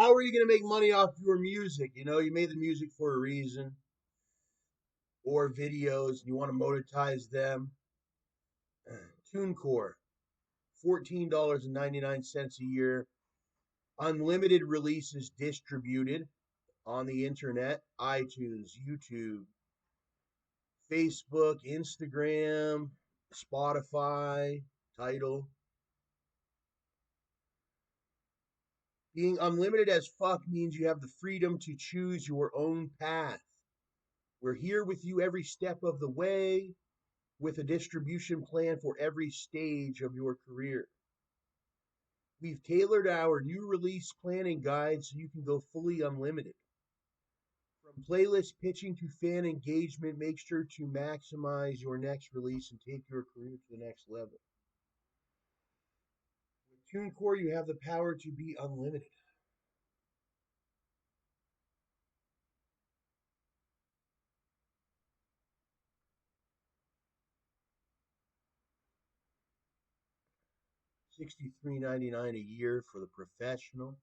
how are you going to make money off your music? You know, you made the music for a reason, or videos, and you want to monetize them. TuneCore, $14.99 a year. Unlimited releases distributed on the internet, iTunes, YouTube, Facebook, Instagram, Spotify, Tidal. Being unlimited as fuck means you have the freedom to choose your own path. We're here with you every step of the way with a distribution plan for every stage of your career. We've tailored our new release planning guide so you can go fully unlimited. From playlist pitching to fan engagement, make sure to maximize your next release and take your career to the next level. With TuneCore, you have the power to be unlimited. $63.99 a year for the professional.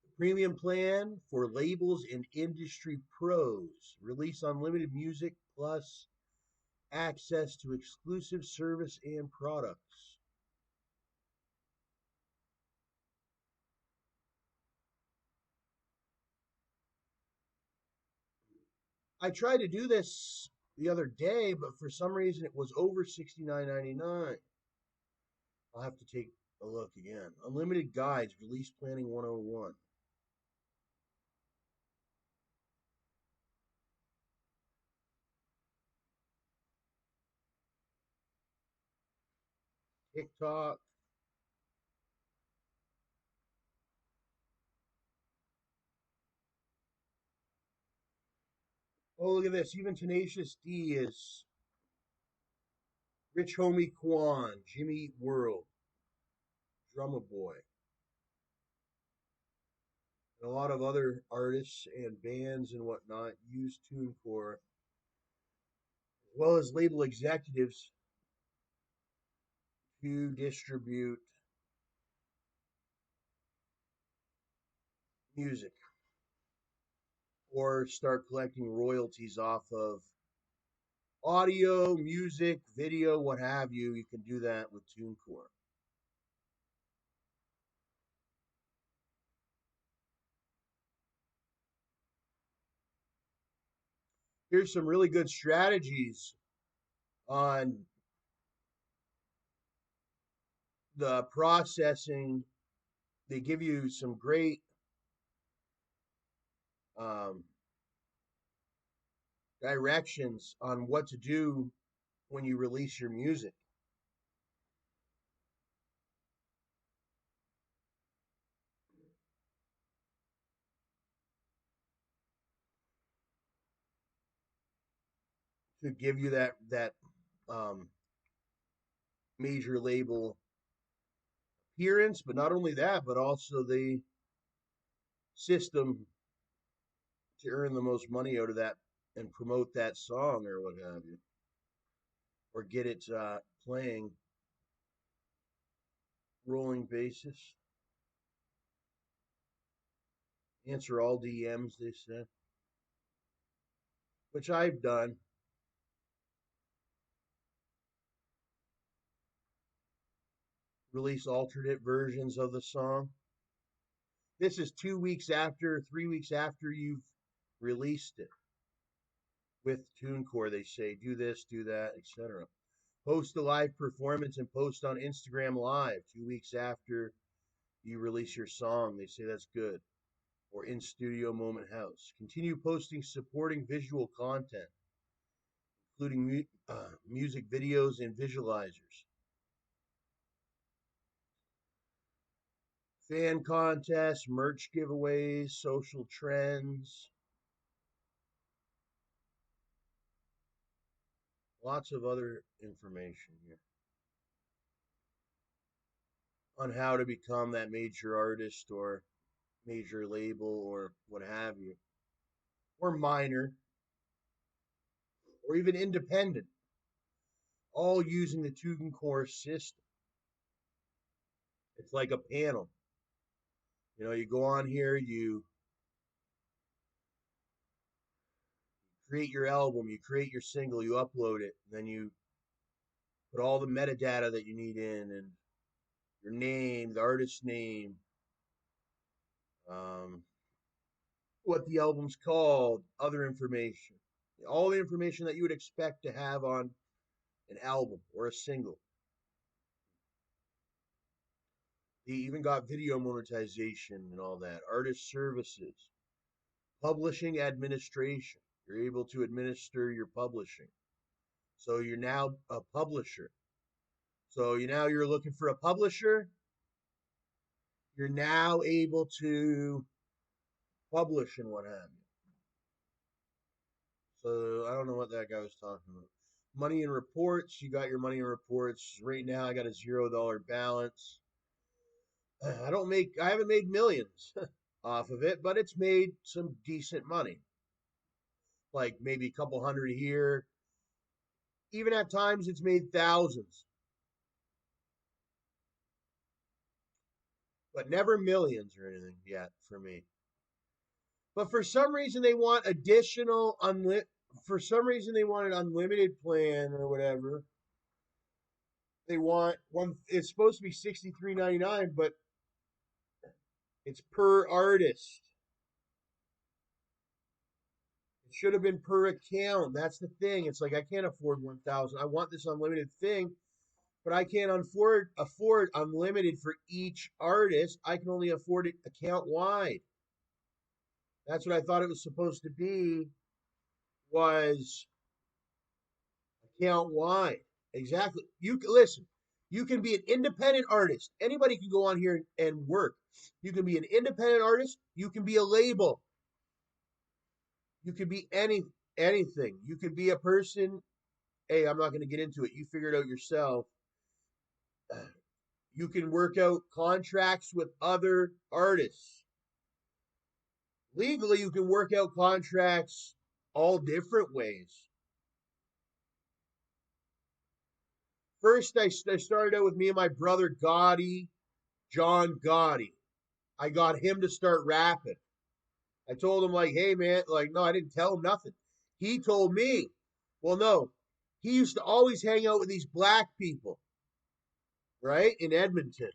The premium plan for labels and industry pros. Release unlimited music plus access to exclusive service and products. I tried to do this the other day, but for some reason it was over $69.99. I'll have to take a look again. Unlimited guides, release planning 101. TikTok. Oh, look at this. Even Tenacious D is Rich Homie Quan, Jimmy Eat World, Drummer Boy, and a lot of other artists and bands and whatnot use TuneCore, as well as label executives to distribute music or start collecting royalties off of audio, music, video, what have you. You can do that with TuneCore. Here's some really good strategies on the processing. They give you some great um, directions on what to do when you release your music. To give you that um, major label appearance, but not only that, but also the system to earn the most money out of that and promote that song or what have you, or get it playing rolling basis. Answer all DMs, they said, which I've done. Release alternate versions of the song. This is 2 weeks after, 3 weeks after you've released it. With TuneCore, they say do this, do that, etc. Post a live performance and post on Instagram Live 2 weeks after you release your song. They say that's good. Or in studio moment house. Continue posting supporting visual content, including music videos and visualizers. Fan contests, merch giveaways, social trends, lots of other information here on how to become that major artist or major label or what have you, or minor, or even independent, all using the TuneCore system. It's like a panel. You know, you go on here, you create your album, you create your single, you upload it, then you put all the metadata that you need in, and your name, the artist's name, um, what the album's called, other information, all the information that you would expect to have on an album or a single. They even got video monetization and all that, artist services, publishing administration. You're able to administer your publishing. So you're now a publisher. So you're looking for a publisher. You're now able to publish and what have you. So I don't know what that guy was talking about. Money and reports. You got your money and reports. Right now I got a $0 balance. I haven't made millions off of it, but it's made some decent money. Like maybe a couple hundred a year. Even at times it's made thousands, but never millions or anything yet for me. But for some reason they want for some reason they want an unlimited plan or whatever. They want one. It's supposed to be $63.99, but it's per artist. It should have been per account. That's the thing. It's like I can't afford 1,000. I want this unlimited thing, but I can't afford unlimited for each artist. I can only afford it account wide. That's what I thought it was supposed to be. Was account wide. Exactly. You can listen. You can be an independent artist. Anybody can go on here and work. You can be an independent artist. You can be a label. You can be anything. You can be a person. Hey, I'm not going to get into it. You figure it out yourself. You can work out contracts with other artists. Legally, you can work out contracts all different ways. First, I started out with me and my brother Gotti, John Gotti. I got him to start rapping. I told him, like, hey, man, like, no, I didn't tell him nothing. He told me, well, no, he used to always hang out with these black people, right, in Edmonton.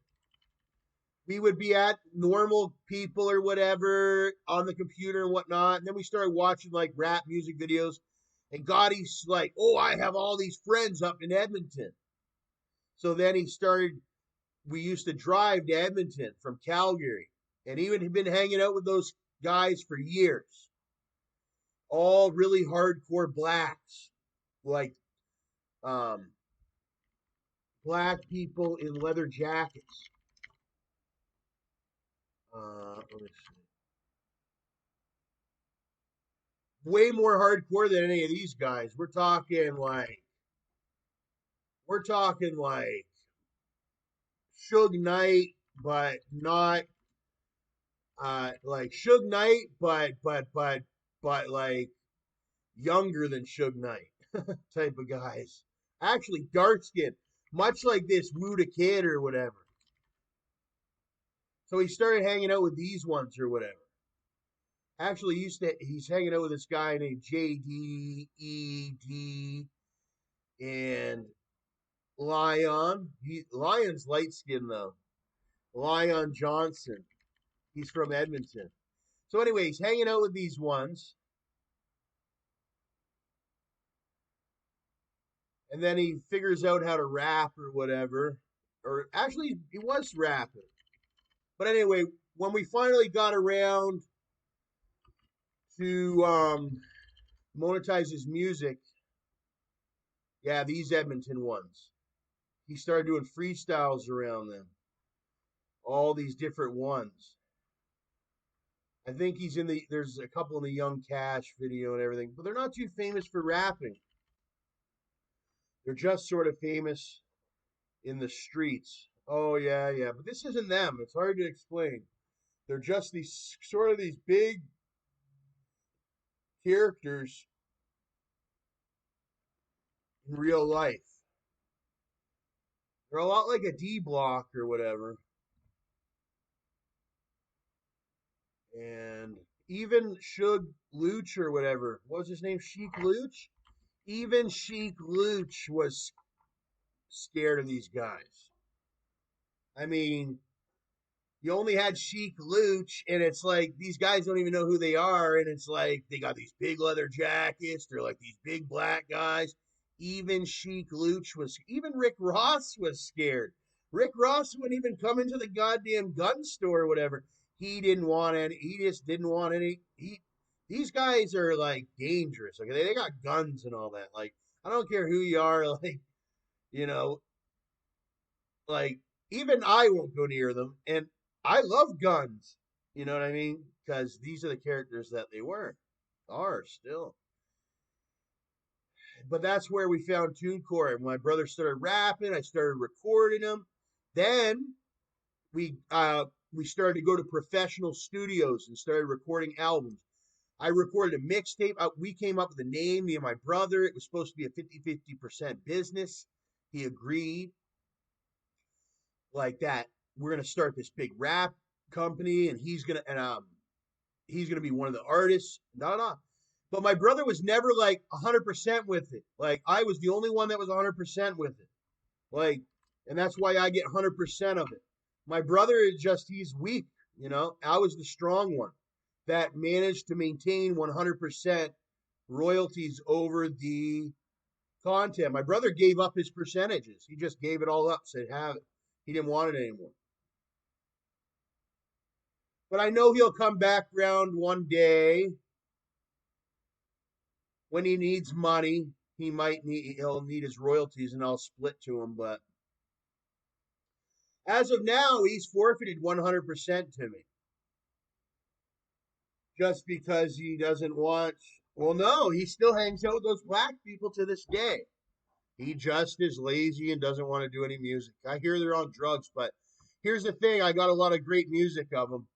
We would be at normal people or whatever on the computer and whatnot. And then we started watching like rap music videos. And Gotti's like, oh, I have all these friends up in Edmonton. So then we used to drive to Edmonton from Calgary. And he had been hanging out with those guys for years. All really hardcore blacks. Like black people in leather jackets. Let me see. Way more hardcore than any of these guys. We're talking like Suge Knight, but not like Suge Knight, but like younger than Suge Knight type of guys. Actually, dark skin, much like this Muda Kid or whatever. So he started hanging out with these ones or whatever. Actually, he's hanging out with this guy named JDED and Lion's light skinned though. Lion Johnson. He's from Edmonton. So anyway, he's hanging out with these ones. And then he figures out how to rap or whatever. Or actually he was rapping. But anyway, when we finally got around to monetize his music, yeah, these Edmonton ones. He started doing freestyles around them. All these different ones. I think there's a couple in the Young Cash video and everything, but they're not too famous for rapping. They're just sort of famous in the streets. Oh yeah, yeah, but this isn't them. It's hard to explain. They're just these big characters in real life. They're a lot like a D Block or whatever. even Suge Luch or whatever. What was his name? Sheik Luch? Even Sheik Luch was scared of these guys. I mean, you only had Sheik Luch, and it's like these guys don't even know who they are, and it's like they got these big leather jackets. They're like these big black guys. Even Sheik Luch was, even Rick Ross was scared. Rick Ross wouldn't even come into the goddamn gun store or whatever. He didn't want any. He just didn't want any. These guys are like dangerous. Okay, they got guns and all that. Like I don't care who you are. Like you know, like even I won't go near them. And I love guns. You know what I mean? Because these are the characters that they were, are still. But that's where we found TuneCore. And my brother started rapping. I started recording them. Then we started to go to professional studios and started recording albums. I recorded a mixtape. We came up with a name, me and my brother. It was supposed to be a 50-50% business. He agreed like that. We're gonna start this big rap company, and he's gonna be one of the artists. No, no. But my brother was never like 100% with it. Like I was the only one that was 100% with it. Like, and that's why I get 100% of it. My brother is just he's weak. I was the strong one that managed to maintain 100% royalties over the content. My brother gave up his percentages. He just gave it all up, said have it. He didn't want it anymore. But I know he'll come back round one day when he needs money. He'll need his royalties and I'll split to him. But as of now, he's forfeited 100% to me. Just because he doesn't want, well, no, he still hangs out with those black people to this day. He just is lazy and doesn't want to do any music. I hear they're on drugs, but here's the thing, I got a lot of great music of them.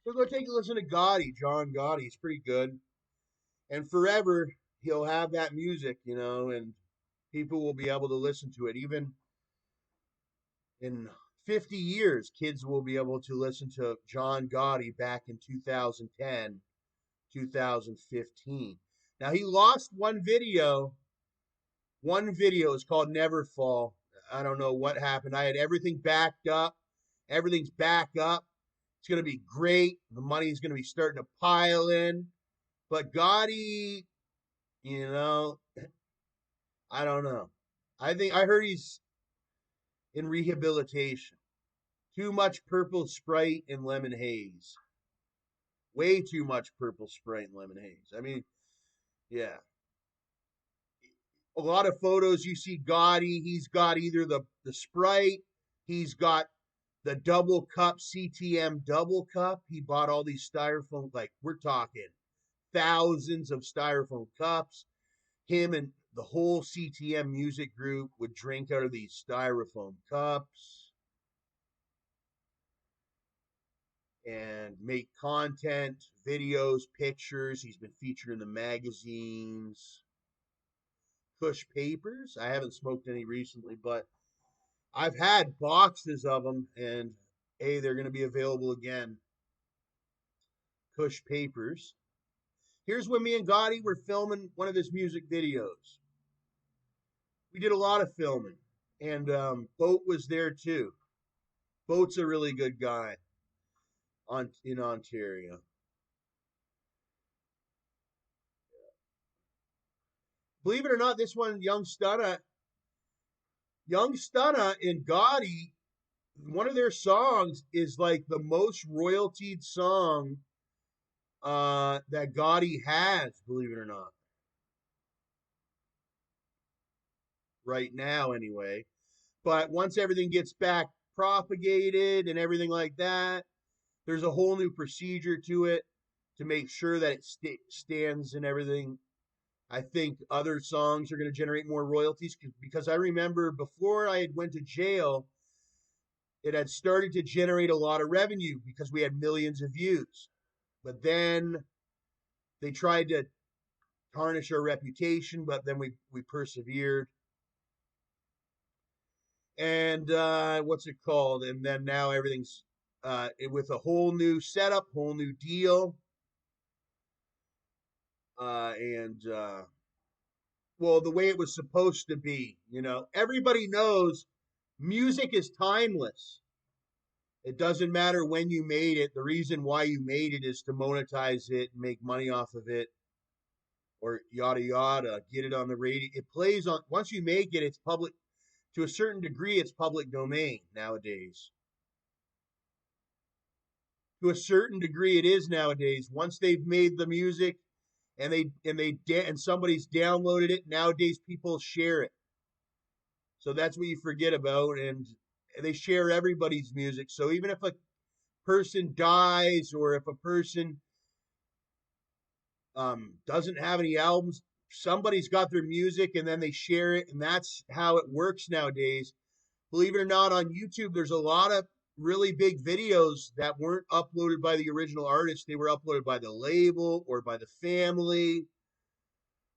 So go take a listen to Gotti, John Gotti. He's pretty good. And forever, he'll have that music, and people will be able to listen to it. Even in 50 years, kids will be able to listen to John Gotti back in 2010, 2015. Now, he lost one video. One video is called Never Fall. I don't know what happened. I had everything backed up. Everything's back up. It's going to be great. The money's going to be starting to pile in. But Gotti, you know, I don't know. I heard he's in rehabilitation. Too much purple Sprite and lemon haze. Way too much purple Sprite and lemon haze. I mean, yeah. A lot of photos you see Gotti, he's got either the Sprite, he's got the double cup, CTM double cup. He bought all these styrofoam, like we're talking thousands of styrofoam cups. Him and the whole CTM music group would drink out of these styrofoam cups and make content, videos, pictures. He's been featured in the magazines. Kush Papers. I haven't smoked any recently, but I've had boxes of them, and hey, they're going to be available again. Kush Papers. Here's when me and Gotti were filming one of his music videos. We did a lot of filming, and Boat was there too. Boat's a really good guy in Ontario. Believe it or not, this one, Young Stunna and Gotti, one of their songs is like the most royaltied song that Gotti has, believe it or not. Right now, anyway. But once everything gets back propagated and everything like that, there's a whole new procedure to it to make sure that it stands and everything. I think other songs are going to generate more royalties because I remember before I had went to jail, it had started to generate a lot of revenue because we had millions of views. But then they tried to tarnish our reputation, but then we persevered. And what's it called? And then now everything's with a whole new setup, whole new deal. and well, the way it was supposed to be. Everybody knows music is timeless. It doesn't matter when you made it. The reason why you made it is to monetize it and make money off of it, or yada yada. Get it on the radio. It plays on, once you make it, it's public. To a certain degree, it's public domain nowadays. To a certain degree, it is nowadays. Once they've made the music and somebody's downloaded it, nowadays people share it. So that's what you forget about, and they share everybody's music. So even if a person dies, or if a person doesn't have any albums, somebody's got their music and then they share it, and that's how it works nowadays. Believe it or not, on YouTube, there's a lot of really big videos that weren't uploaded by the original artist. They were uploaded by the label or by the family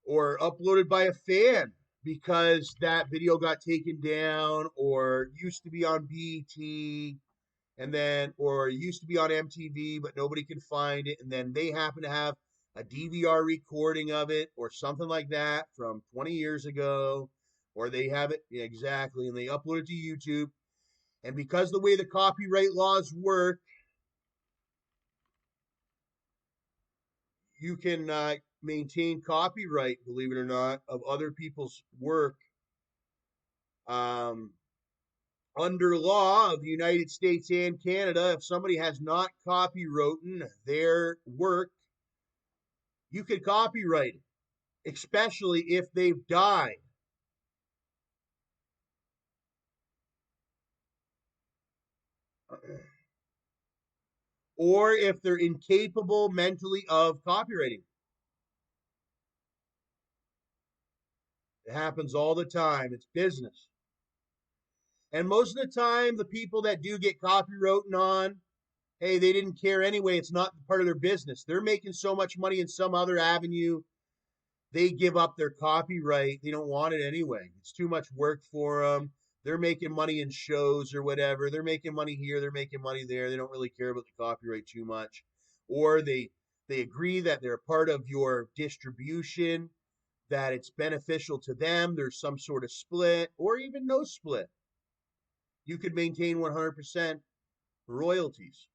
or uploaded by a fan because that video got taken down or used to be on BET and then, or used to be on MTV, but nobody could find it. And then they happen to have a DVR recording of it or something like that from 20 years ago, or they have it exactly, and they upload it to YouTube. And because the way the copyright laws work, you can maintain copyright, believe it or not, of other people's work um, under law of the United States and Canada. If somebody has not copywritten their work, you could copyright it, especially if they've died. Or if they're incapable mentally of copywriting. It happens all the time. It's business. And most of the time, the people that do get copywritten on, hey, they didn't care anyway. It's not part of their business. They're making so much money in some other avenue, they give up their copyright. They don't want it anyway. It's too much work for them. They're making money in shows or whatever. They're making money here. They're making money there. They don't really care about the copyright too much. Or they agree that they're part of your distribution, that it's beneficial to them. There's some sort of split or even no split. You could maintain 100% royalties.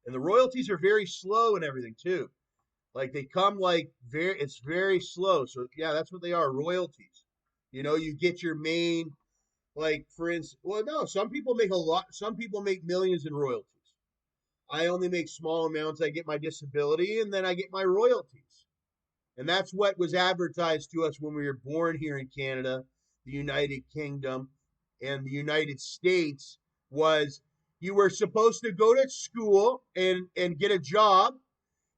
And the royalties are very slow and everything too. Like they come like it's very slow. So yeah, that's what they are, royalties. You get your main, like for instance, well, no, some people make a lot, some people make millions in royalties. I only make small amounts. I get my disability and then I get my royalties. And that's what was advertised to us when we were born here in Canada, the United Kingdom, and the United States was you were supposed to go to school and get a job.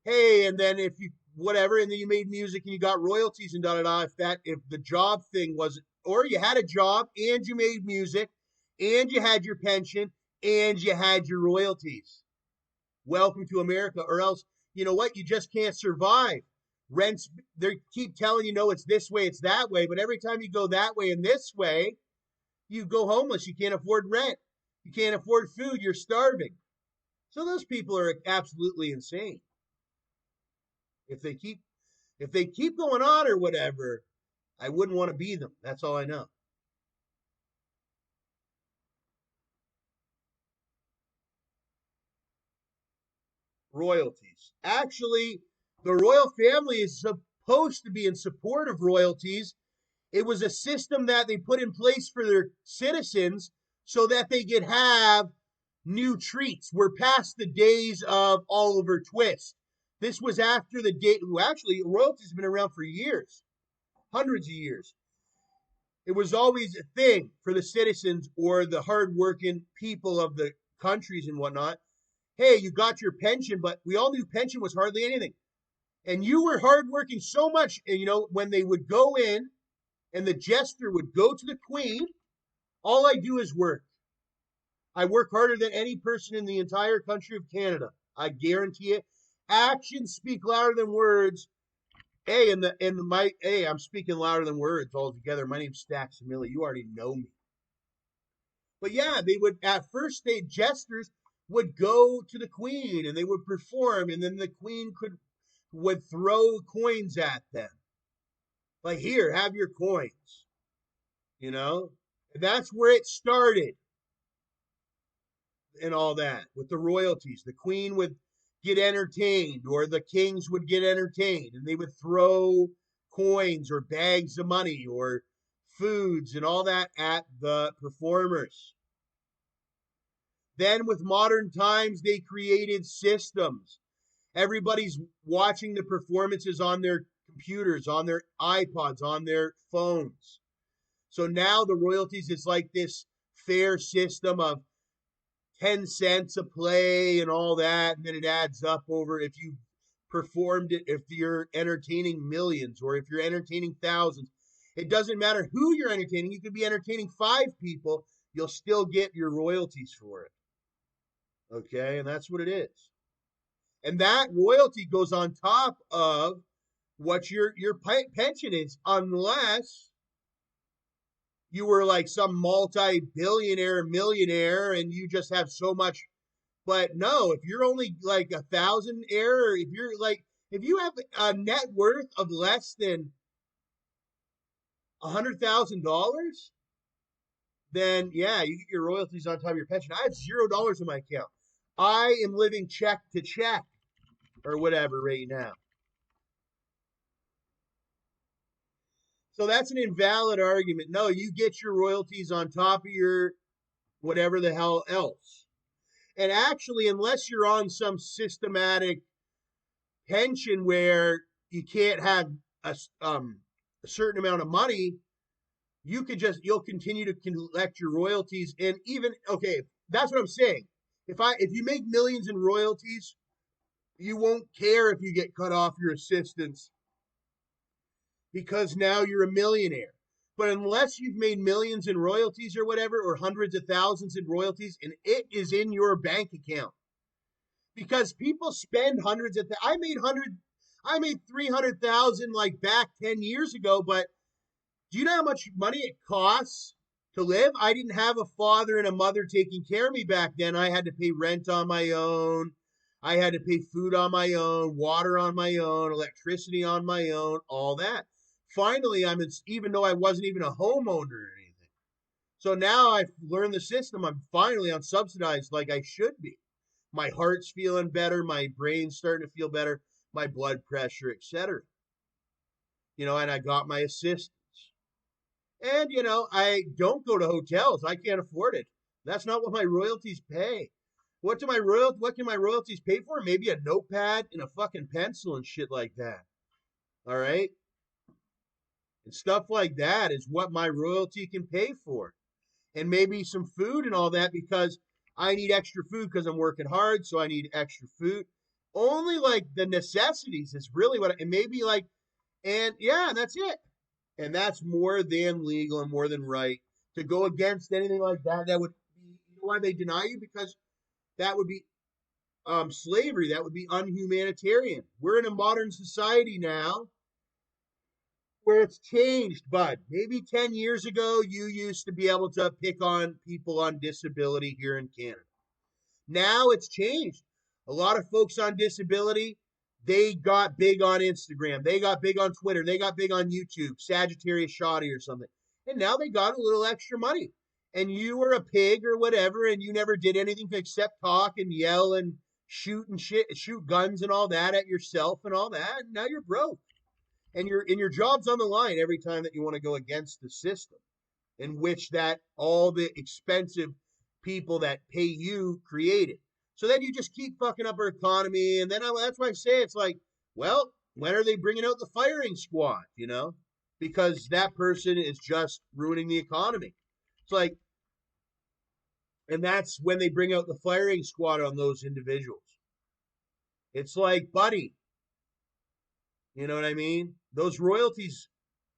Hey, and then if you whatever, and then you made music and you got royalties and da da da. If the job thing wasn't, or you had a job and you made music and you had your pension and you had your royalties. Welcome to America, or else you know what? You just can't survive. Rents, they keep telling you, no, it's this way, it's that way, but every time you go that way and this way, you go homeless. You can't afford rent. You can't afford food. You're starving. So those people are absolutely insane. If they keep going on or whatever, I wouldn't want to be them. That's all I know. Royalties. Actually, the royal family is supposed to be in support of royalties. It was a system that they put in place for their citizens so that they could have new treats. We're past the days of Oliver Twist. This was after the day. Actually, royalty's been around for years, hundreds of years. It was always a thing for the citizens or the hardworking people of the countries and whatnot. Hey, you got your pension, but we all knew pension was hardly anything. And you were hardworking so much, and when they would go in and the jester would go to the queen, all I do is work. I work harder than any person in the entire country of Canada. I guarantee it. Actions speak louder than words. Hey, I'm speaking louder than words altogether. My name's StacksAMilli. You already know me. But yeah, they would at first jesters would go to the queen and they would perform, and then the queen would throw coins at them. Like, here, have your coins. You know? And that's where it started and all that with the royalties. The queen would get entertained, or the kings would get entertained, and they would throw coins or bags of money or foods and all that at the performers. Then, with modern times, they created systems. Everybody's watching the performances on their computers, on their iPods, on their phones. So now the royalties is like this fair system of 10 cents a play and all that, and then it adds up over if you performed it, if you're entertaining millions or if you're entertaining thousands. It doesn't matter who you're entertaining. You could be entertaining 5 people, you'll still get your royalties for it. Okay, and that's what it is. And that royalty goes on top of what your pension is, unless you were like some multi-billionaire, millionaire, and you just have so much. But no, if you're only like 1,000 heir, or if you have a net worth of less than $100,000, then yeah, you get your royalties on top of your pension. I have $0 in my account. I am living check to check or whatever right now. So that's an invalid argument. No, you get your royalties on top of your whatever the hell else. And actually, unless you're on some systematic pension where you can't have a certain amount of money, you'll continue to collect your royalties. And even, okay, that's what I'm saying. If you make millions in royalties, you won't care if you get cut off your assistance because now you're a millionaire. But unless you've made millions in royalties or whatever, or hundreds of thousands in royalties, and it is in your bank account, because people spend hundreds of. I made 300,000 like back 10 years ago. But do you know how much money it costs to live? I didn't have a father and a mother taking care of me back then. I had to pay rent on my own. I had to pay food on my own, water on my own, electricity on my own, all that. Finally, even though I wasn't even a homeowner or anything. So now I've learned the system. I'm finally on subsidized like I should be. My heart's feeling better. My brain's starting to feel better. My blood pressure, etc. And I got my assistance. And, I don't go to hotels. I can't afford it. That's not what my royalties pay. What can my royalties pay for? Maybe a notepad and a fucking pencil and shit like that. All right? And stuff like that is what my royalty can pay for. And maybe some food and all that, because I need extra food because I'm working hard, so I need extra food. Only like the necessities is really and maybe like, and yeah, that's it. And that's more than legal and more than right to go against anything like that. That would be, why they deny you? Because that would be slavery. That would be unhumanitarian. We're in a modern society now where it's changed, bud. Maybe 10 years ago, you used to be able to pick on people on disability here in Canada. Now it's changed. A lot of folks on disability, they got big on Instagram. They got big on Twitter. They got big on YouTube, Sagittarius Shoddy or something. And now they got a little extra money. And you were a pig or whatever, and you never did anything except talk and yell and shoot guns and all that at yourself and all that. And now you're broke. And your job's on the line every time that you want to go against the system in which that all the expensive people that pay you created. So then you just keep fucking up our economy. And then that's why I say it's like, well, when are they bringing out the firing squad? Because that person is just ruining the economy. It's like, and that's when they bring out the firing squad on those individuals. It's like, buddy, you know what I mean? Those royalties,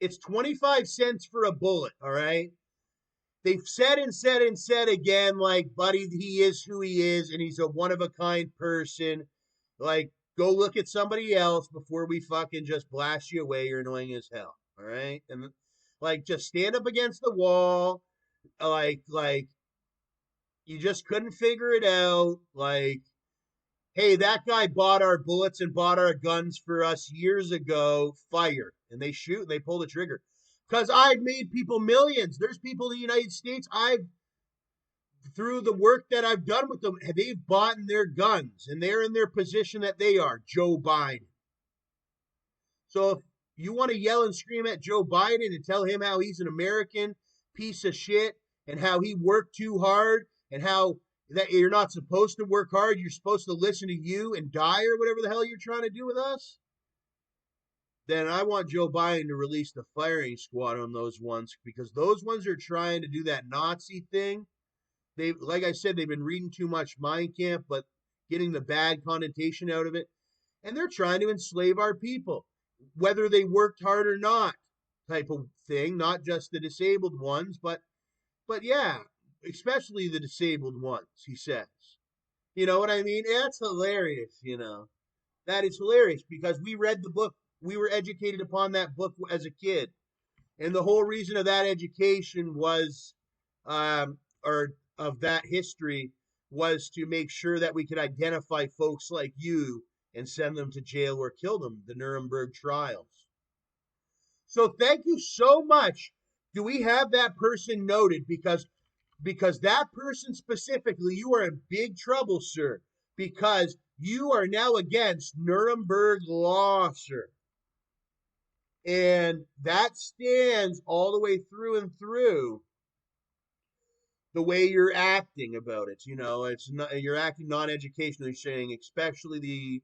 it's 25 cents for a bullet, all right? They've said and said and said again, like, buddy, he is who he is, and he's a one-of-a-kind person. Like, go look at somebody else before we fucking just blast you away. You're annoying as hell, all right? And, like, just stand up against the wall. Like, you just couldn't figure it out. Like, hey, that guy bought our bullets and bought our guns for us years ago, fire. And they shoot and they pull the trigger. Because I've made people millions. There's people in the United States, through the work that I've done with them, they've bought their guns and they're in their position that they are, Joe Biden. So if you want to yell and scream at Joe Biden and tell him how he's an American piece of shit and how he worked too hard and how that you're not supposed to work hard, you're supposed to listen to you and die or whatever the hell you're trying to do with us, then I want Joe Biden to release the firing squad on those ones, because those ones are trying to do that Nazi thing. They, like I said, they've been reading too much Mein Kampf, but getting the bad connotation out of it. And they're trying to enslave our people, whether they worked hard or not, type of thing. Not just the disabled ones, but yeah, especially the disabled ones, he says. You know what I mean? That's hilarious, you know. That is hilarious because we read the book. We were educated upon that book as a kid. And the whole reason of that education was, or of that history, was to make sure that we could identify folks like you and send them to jail or kill them, the Nuremberg trials. So thank you so much. Do we have that person noted? Because that person specifically, you are in big trouble, sir, because you are now against Nuremberg law, sir. And that stands all the way through and through the way you're acting about it. You know, it's not, you're acting non-educationally, saying especially the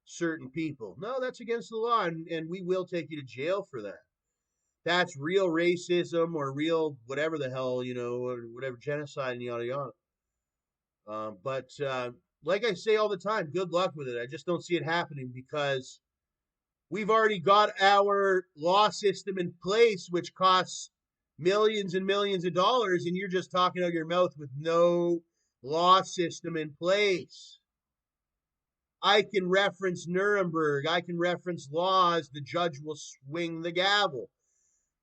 certain people. No, that's against the law, and we will take you to jail for that. That's real racism or real whatever the hell, you know, or whatever, genocide and yada yada. But like I say all the time, good luck with it. I just don't see it happening because we've already got our law system in place, which costs millions and millions of dollars, and you're just talking out your mouth with no law system in place. I can reference Nuremberg. I can reference laws. The judge will swing the gavel.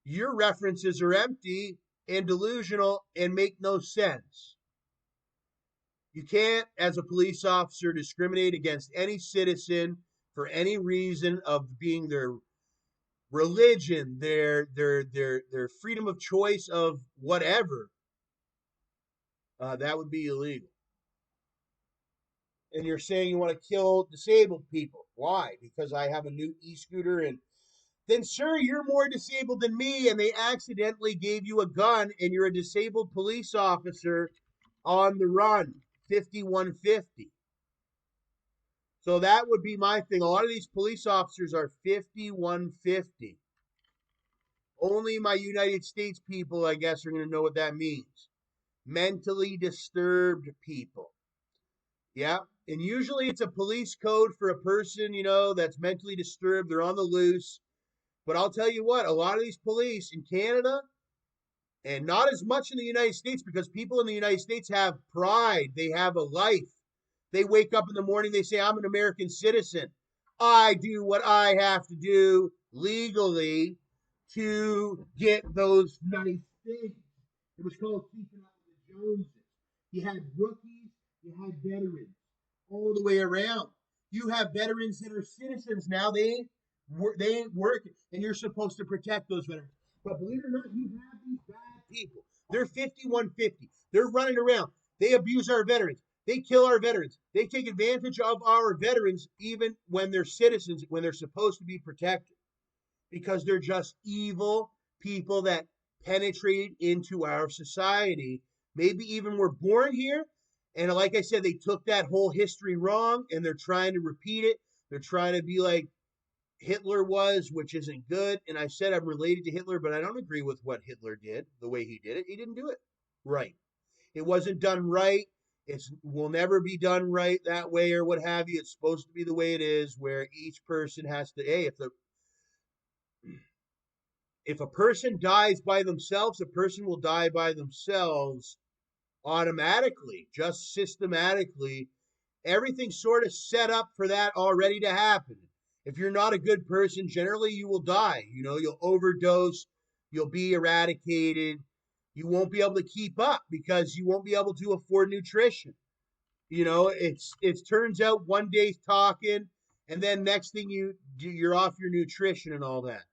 Your references are empty and delusional and make no sense. You can't, as a police officer, discriminate against any citizen for any reason of being their religion, their freedom of choice of whatever. That would be illegal. And you're saying you want to kill disabled people. Why? Because I have a new e-scooter, and then, sir, you're more disabled than me, and they accidentally gave you a gun, and you're a disabled police officer on the run, 5150. So that would be my thing. A lot of these police officers are 5150. Only my United States people, I guess, are going to know what that means. Mentally disturbed people. Yeah. And usually it's a police code for a person, you know, that's mentally disturbed. They're on the loose. But I'll tell you what, a lot of these police in Canada, and not as much in the United States, because people in the United States have pride. They have a life. They wake up in the morning, they say, I'm an American citizen. I do what I have to do legally to get those nice things. It was called keeping up with the Joneses. You had rookies, you had veterans, all the way around. You have veterans that are citizens now. They ain't working, and you're supposed to protect those veterans. But believe it or not, you have these bad people. They're 5150. They're running around. They abuse our veterans. They kill our veterans. They take advantage of our veterans even when they're citizens, when they're supposed to be protected, because they're just evil people that penetrated into our society. Maybe even were born here. And like I said, they took that whole history wrong and they're trying to repeat it. They're trying to be like Hitler was, which isn't good. And I said I'm related to Hitler, but I don't agree with what Hitler did, the way he did it. He didn't do it right. It wasn't done right. It will never be done right that way or what have you. It's supposed to be the way it is, where each person has to, hey, if a person dies by themselves, a person will die by themselves automatically, just systematically. Everything's sort of set up for that already to happen. If you're not a good person, generally you will die. You know, you'll overdose, you'll be eradicated, you won't be able to keep up because you won't be able to afford nutrition. It turns out one day's talking, and then next thing you're off your nutrition and all that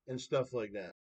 and stuff like that.